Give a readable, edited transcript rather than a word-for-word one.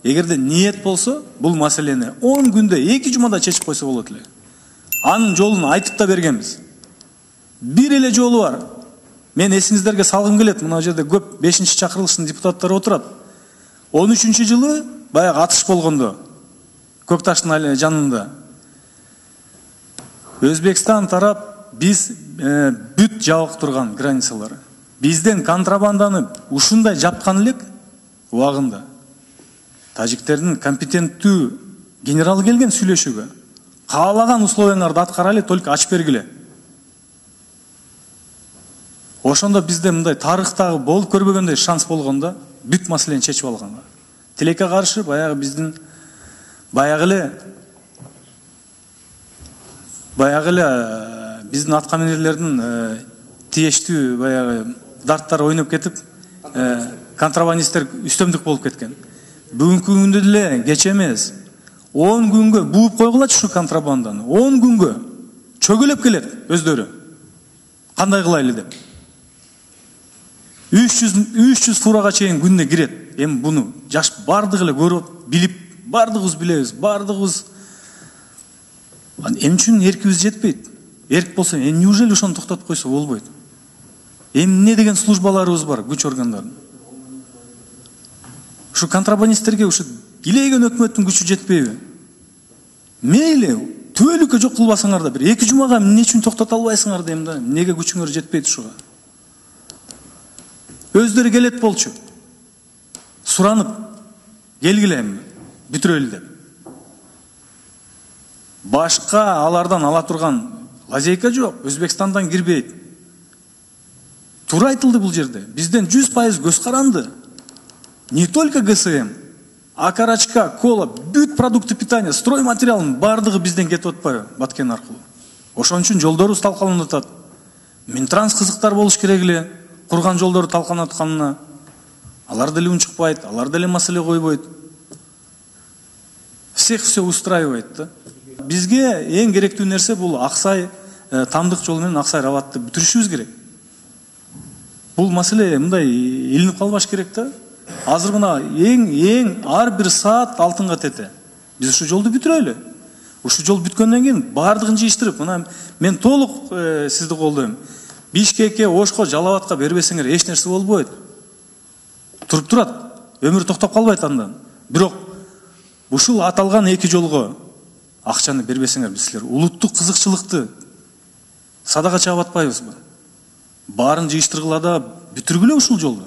Эгерде ниет болсо, бул маселени 10 күндө 2 жумада чечип койсо болот эле. Анын жолун айтып да бергенбиз. Бир эле жолу бар. Мен эсиңиздерге салгым келет, мына жерде көп 5-чакырылыштын депутаттары отурат. 13-жылы баягы атыш болгондо Көкташтын жанында Өзбекстан тарап биз бүт жабык турган границалары. Бизден контрабанданы ушундай жапкан элек убагында. Тажиктердин компетенттүү генерал келген сүйлөшүүгө. Каалаган условияларды аткарайлы, только ачып бергиле. Ошондо бизде мындай тарыхтагы болуп көрбөгөндөй шанс болгондо бүт маселени чечип алганга. Тилекке каршы баягы биздин баягы эле биздин аткаминерлердин тиештүү баягы дарттар ойноп кетип, контрабандисттер үстөмдүк болуп кеткен. Бүгүнкү күндө деле кеч эмес. 10 күнгө бууп койгулачы ушу контрабанданы. 10 күнгө чөгөлөп келет өздөрү. Кандай кылайлы деп. 300 фурага чейин күндө кирет. Эми буну жаш бардыгы эле көрүп, билип, бардыгыбыз билебиз, бардыгыбыз. Эмне үчүн эркибиз жетпейт? Эрк болсо, неужели ошону токтотуп койсо болбойт? Эмне деген службаларыбыз бар, күч органдарынын. Ушу контрабандисттерге ушу илеген өкмөттүн күчү жетпейби? Мейли, түбөлүккө жок кылбасаңар да, бир 2 жумага эмне үчүн токтото албайсыңар дейм да? Неге күчүңөр жетпейт ушуга? Өздөрү келет болчу. Суранып, келгиле эми, бүтүрөлү деп. Башка алардан ала турган лазейка жок, Өзбекстандан кирбейт. Туура айтылды бул жерде. Бизден 100% көз каранды. Не только ГСМ, а карачка, кола, бүт продукты питания, строй материалын бардыгы бизден кетип атпайбы Баткен аркылуу. Ошон үчүн жолдорубуз талкаланып атат. Минтранс кызыктар болуш керек эле, курган жолдору талкаланып атканына. Алар деле унчукпайт, алар деле маселе койбойт. Всех все устраивает да. Бизге эң керектүү нерсе бул Аксай тамдык жолу менен Аксай Рабатты бүтүрүшүбүз керек. Бул маселе мындай илинип калбаш керек да. Азыр мына эң ар бир саат алтынга тете. Биз ушу жолду бүтүрөлү. Ушу жол бүткөндөн кийин бардыгын жыйыштырып, мына мен толук сизди колдойм. Бишкекке, Ошко, Жалал Абадка бербесеңер эч нерсе болбойт. Туруп турат. Өмүр токтоп калбайт андан. Бирок ушул аталган 2 жолго акчаны бербесеңер силер улуттук кызыкчылыкты садага чаап атпайбызбы? Баарын жыйыштыргыла да бүтүргүлө ушул жолду.